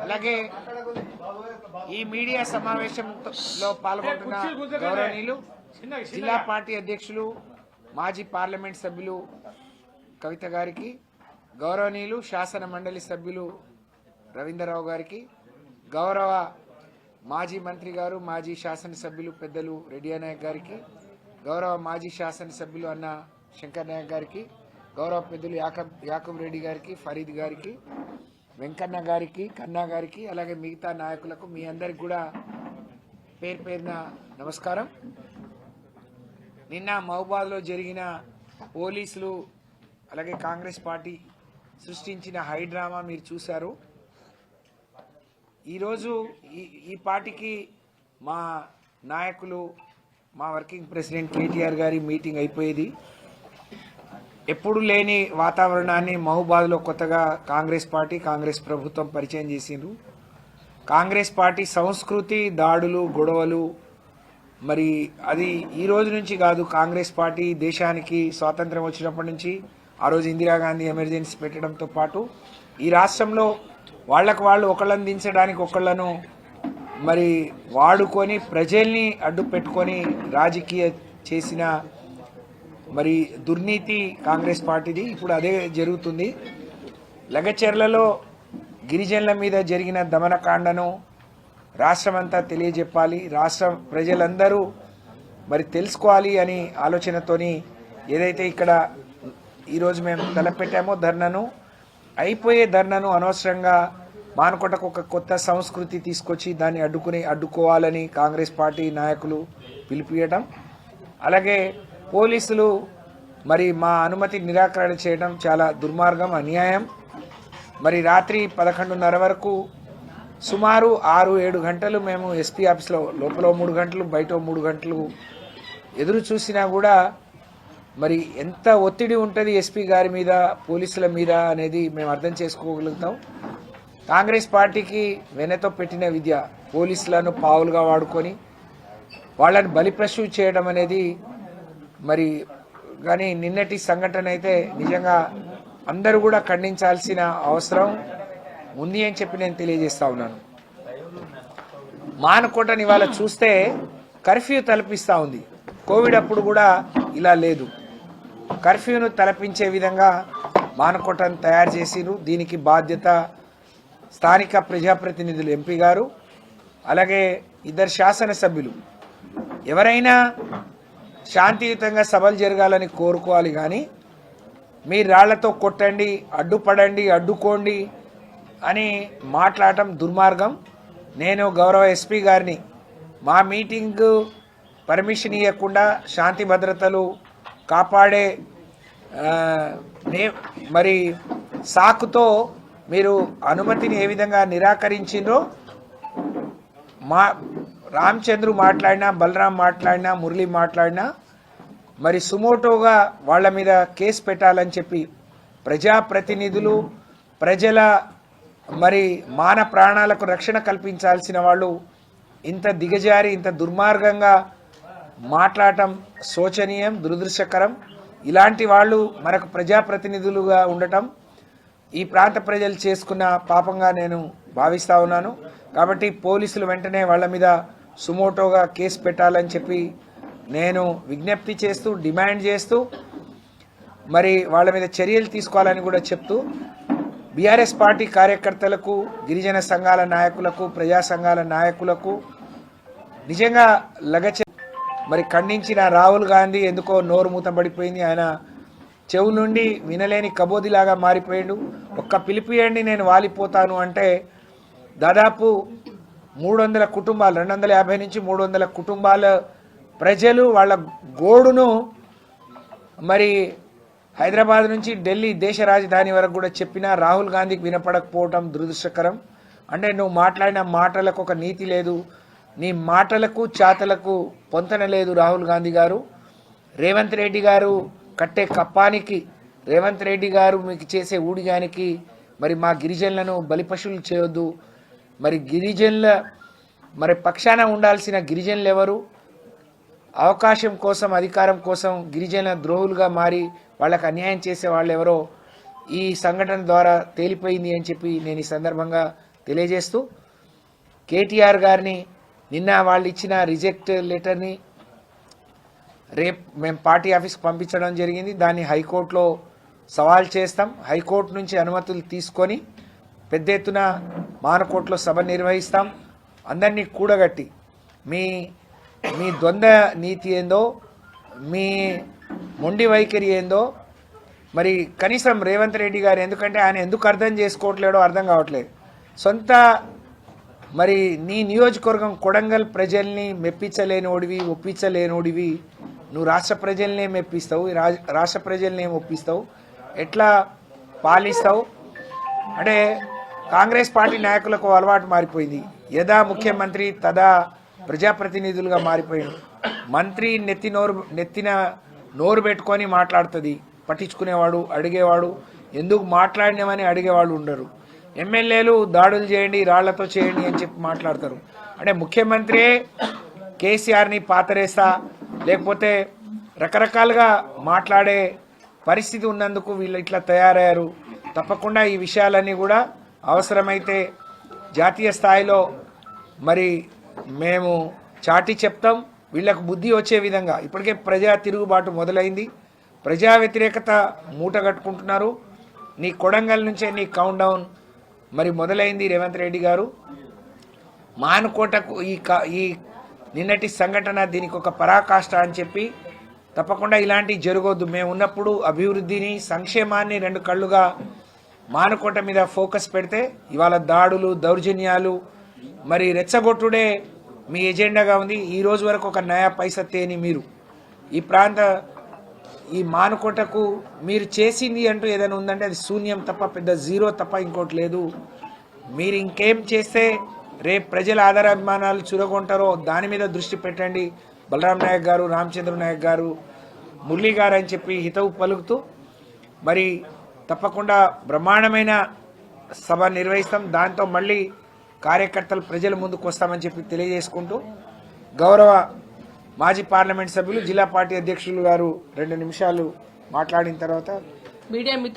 అలాగే ఈ మీడియా సమావేశంలో పాల్గొంటున్న గౌరవనీయులు జిల్లా పార్టీ అధ్యక్షులు మాజీ పార్లమెంట్ సభ్యులు కవిత గారికి, గౌరవనీయులు శాసన మండలి సభ్యులు రవీంద్రరావు గారికి, గౌరవ మాజీ మంత్రి గారు మాజీ శాసనసభ్యులు పెద్దలు రెడ్డి నాయక్ గారికి, గౌరవ మాజీ శాసనసభ్యులు అన్న శంకర్ నాయక్ గారికి, గౌరవ పెద్దలు యాకబ్ రెడ్డి గారికి, ఫరీద్ గారికి, వెంకన్న గారికి, కన్నా గారికి, అలాగే మిగతా నాయకులకు మీ అందరికి కూడా పేరు పేరున నమస్కారం. నిన్న మహబూబాద్లో జరిగిన పోలీసులు అలాగే కాంగ్రెస్ పార్టీ సృష్టించిన హైడ్రామా మీరు చూశారు. ఈరోజు ఈ పార్టీకి మా నాయకులు మా వర్కింగ్ ప్రెసిడెంట్ కేటీఆర్ గారి మీటింగ్ అయిపోయేది. ఎప్పుడు లేని వాతావరణాన్ని మహబూబాద్లో కొత్తగా కాంగ్రెస్ ప్రభుత్వం పరిచయం చేసిండ్రు. కాంగ్రెస్ పార్టీ సంస్కృతి, దాడులు, గొడవలు, మరి అది ఈ రోజు నుంచి కాదు. కాంగ్రెస్ పార్టీ దేశానికి స్వాతంత్రం వచ్చినప్పటి నుంచి ఆ రోజు ఇందిరాగాంధీ ఎమర్జెన్సీ పెట్టడంతో పాటు ఈ రాష్ట్రంలో వాళ్లకు వాళ్ళు ఒకళ్ళని దించడానికి ఒకళ్ళను మరి వాడుకొని ప్రజల్ని అడ్డు పెట్టుకొని రాజకీయ చేసిన మరి దుర్నీతి కాంగ్రెస్ పార్టీది. ఇప్పుడు అదే జరుగుతుంది. లగచెర్లలో గిరిజనుల మీద జరిగిన దమనకాండను రాష్ట్రమంతా తెలియజెప్పాలి, రాష్ట్ర ప్రజలందరూ మరి తెలుసుకోవాలి అని ఆలోచనతోని ఏదైతే ఇక్కడ ఈరోజు మేము తలపెట్టామో ధర్నాను, అయిపోయే ధర్నాను అనవసరంగా మానుకోటకు ఒక కొత్త సంస్కృతి తీసుకొచ్చి దాన్ని అడ్డుకోవాలని కాంగ్రెస్ పార్టీ నాయకులు పిలిపియడం, అలాగే పోలీసులు మరి మా అనుమతి నిరాకరణ చేయడం చాలా దుర్మార్గం, అన్యాయం. మరి రాత్రి 11:30 వరకు సుమారు 6-7 గంటలు మేము ఎస్పీ ఆఫీస్లో లోపల 3 గంటలు బయట 3 గంటలు ఎదురు చూసినా కూడా మరి ఎంత ఒత్తిడి ఉంటుంది ఎస్పీ గారి మీద, పోలీసుల మీద అనేది మేము అర్థం చేసుకోగలుగుతాం. కాంగ్రెస్ పార్టీకి వెనతో పెట్టిన విద్య పోలీసులను పావులుగా వాడుకొని వాళ్ళని బలిప్రసూ చేయడం అనేది మరి కానీ నిన్నటి సంఘటన అయితే నిజంగా అందరూ కూడా ఖండించాల్సిన అవసరం ఉంది అని చెప్పి నేను తెలియజేస్తా ఉన్నాను. మానకోటని ఇవాళ చూస్తే కర్ఫ్యూ తలపిస్తూ ఉంది. కోవిడ్ అప్పుడు కూడా ఇలా లేదు. కర్ఫ్యూను తలపించే విధంగా మానకోటను తయారు చేసిరు. దీనికి బాధ్యత స్థానిక ప్రజాప్రతినిధులు ఎంపీ గారు, అలాగే 2 శాసనసభ్యులు. ఎవరైనా శాంతియుతంగా సభలు జరగాలని కోరుకోవాలి, కానీ మీరు రాళ్లతో కొట్టండి, అడ్డుపడండి, అడ్డుకోండి అని మాట్లాడటం దుర్మార్గం. నేను గౌరవ ఎస్పీ గారిని మా మీటింగ్ పర్మిషన్ ఇవ్వకుండా శాంతి భద్రతలు కాపాడే మరి సాకుతో మీరు అనుమతిని ఏ విధంగా నిరాకరించిందో, మా రామచంద్రు మాట్లాడినా, బలరాం మాట్లాడినా, మురళి మాట్లాడినా మరి సుమోటోగా వాళ్ళ మీద కేసు పెట్టాలని చెప్పి ప్రజాప్రతినిధులు, ప్రజల మరి మాన ప్రాణాలకు రక్షణ కల్పించాల్సిన వాళ్ళు ఇంత దిగజారి ఇంత దుర్మార్గంగా మాట్లాడటం శోచనీయం, దురదృష్టకరం. ఇలాంటి వాళ్ళు మనకు ప్రజాప్రతినిధులుగా ఉండటం ఈ ప్రాంత ప్రజలు చేసుకున్న పాపంగా నేను భావిస్తా ఉన్నాను. కాబట్టి పోలీసులు వెంటనే వాళ్ళ మీద సుమోటోగా కేసు పెట్టాలని చెప్పి నేను విజ్ఞప్తి చేస్తూ, డిమాండ్ చేస్తూ మరి వాళ్ళ మీద చర్యలు తీసుకోవాలని కూడా చెప్తూ, బీఆర్ఎస్ పార్టీ కార్యకర్తలకు, గిరిజన సంఘాల నాయకులకు, ప్రజా సంఘాల నాయకులకు నిజంగా మరి ఖండించిన రాహుల్ గాంధీ ఎందుకో నోరు మూతపడిపోయింది. ఆయన చెవు నుండి వినలేని కబోదిలాగా మారిపోయాడు. ఒక్క పిలిపియండి నేను వాలిపోతాను అంటే దాదాపు 300 కుటుంబాలు, 250 నుంచి 300 కుటుంబాల ప్రజలు వాళ్ళ గోడును మరి హైదరాబాద్ నుంచి ఢిల్లీ దేశ రాజధాని వరకు కూడా చెప్పినా రాహుల్ గాంధీకి వినపడకపోవటం దురదృష్టకరం. అంటే నువ్వు మాట్లాడిన మాటలకు ఒక నీతి లేదు, నీ మాటలకు చాతలకు పొంతన లేదు. రాహుల్ గాంధీ గారు, రేవంత్ రెడ్డి గారు కట్టే కప్పానికి, రేవంత్ రెడ్డి గారు మీకు చేసే ఊడిగానికి మరి మా గిరిజనులను బలిపశువులు చేయొద్దు. మరి గిరిజనుల మరి పక్షాన ఉండాల్సిన గిరిజనులు ఎవరు? అవకాశం కోసం, అధికారం కోసం గిరిజన ద్రోహులుగా మారి వాళ్ళకు అన్యాయం చేసే వాళ్ళు ఎవరో ఈ సంఘటన ద్వారా తేలిపోయింది అని చెప్పి నేను ఈ సందర్భంగా తెలియజేస్తూ కేటీఆర్ గారిని నిన్న వాళ్ళు ఇచ్చిన రిజెక్ట్ లెటర్ని రేపు మేము పార్టీ ఆఫీస్కి పంపించడం జరిగింది. దాన్ని హైకోర్టులో సవాల్ చేస్తాం. హైకోర్టు నుంచి అనుమతులు తీసుకొని పెద్ద ఎత్తున మానకోటలో సభ నిర్వహిస్తాం. అందరినీ కూడగట్టి మీ మీ ద్వంద్వ నీతి ఏందో, మీ మొండి వైఖరి ఏందో, మరి కనీసం రేవంత్ రెడ్డి గారు ఎందుకంటే ఆయన ఎందుకు అర్థం చేసుకోవట్లేడో అర్థం కావట్లేదు. సొంత మరి నీ నియోజకవర్గం కొడంగల్ ప్రజల్ని మెప్పించలేనోడివి, ఒప్పించలేనోడివి, నువ్వు రాష్ట్ర ప్రజల్ని ఏం మెప్పిస్తావు, రాష్ట్ర ప్రజల్ని ఏం ఒప్పిస్తావు, ఎట్లా పాలిస్తావు? అంటే కాంగ్రెస్ పార్టీ నాయకులకు అలవాటు మారిపోయింది. యదా ముఖ్యమంత్రి తదా ప్రజాప్రతినిధులుగా మారిపోయాడు. మంత్రి నెత్తిన నోరు పెట్టుకొని మాట్లాడుతుంది, పట్టించుకునేవాడు, అడిగేవాడు, ఎందుకు మాట్లాడినామని అడిగేవాళ్ళు ఉండరు. ఎమ్మెల్యేలు దాడులు చేయండి, రాళ్లతో చేయండి అని చెప్పి మాట్లాడతారు. అంటే ముఖ్యమంత్రి కేసీఆర్ని పాతరేస్తా లేకపోతే రకరకాలుగా మాట్లాడే పరిస్థితి ఉన్నందుకు వీళ్ళు ఇట్లా తయారయ్యారు. తప్పకుండా ఈ విషయాలన్నీ కూడా అవసరమైతే జాతీయ స్థాయిలో మరి మేము చాటి చెప్తాం. వీళ్ళకు బుద్ధి వచ్చే విధంగా ఇప్పటికే ప్రజా తిరుగుబాటు మొదలైంది. ప్రజా వ్యతిరేకత మూట కట్టుకుంటున్నారు. నీ కొడంగల్ నుంచే నీ కౌంట్ డౌన్ మరి మొదలైంది. రేవంత్ రెడ్డి గారు మానుకోటకు ఈ నిన్నటి సంఘటన దీనికి ఒక పరాకాష్ట అని చెప్పి తప్పకుండా ఇలాంటివి జరగొద్దు. మేము ఉన్నప్పుడు అభివృద్ధిని, సంక్షేమాన్ని రెండు కళ్ళుగా మానుకోట మీద ఫోకస్ పెడితే ఇవాళ దాడులు, దౌర్జన్యాలు, మరి రెచ్చగొట్టుడే మీ ఎజెండాగా ఉంది. ఈ రోజు వరకు ఒక నయా పైసా తేని మీరు ఈ మానుకోటకు మీరు చేసింది అంటూ ఏదైనా ఉందంటే అది శూన్యం తప్ప, పెద్ద జీరో తప్ప ఇంకోటి లేదు. మీరు ఇంకేం చేస్తే రేపు ప్రజల ఆధారాభిమానాలు చురగొంటారో దాని మీద దృష్టి పెట్టండి. బలరాం నాయక్ గారు, రామచంద్ర నాయక్ గారు, మురళీ గారు అని చెప్పి హితవు పలుకుతూ మరి తప్పకుండా బ్రహ్మాండమైన సభ నిర్వహిస్తాం. దాంతో మళ్ళీ కార్యకర్తలు ప్రజల ముందుకు వస్తామని చెప్పి తెలియజేసుకుంటూ గౌరవ మాజీ పార్లమెంట్ సభ్యులు జిల్లా పార్టీ అధ్యక్షులు గారు 2 నిమిషాలు మాట్లాడిన తర్వాత మీడియా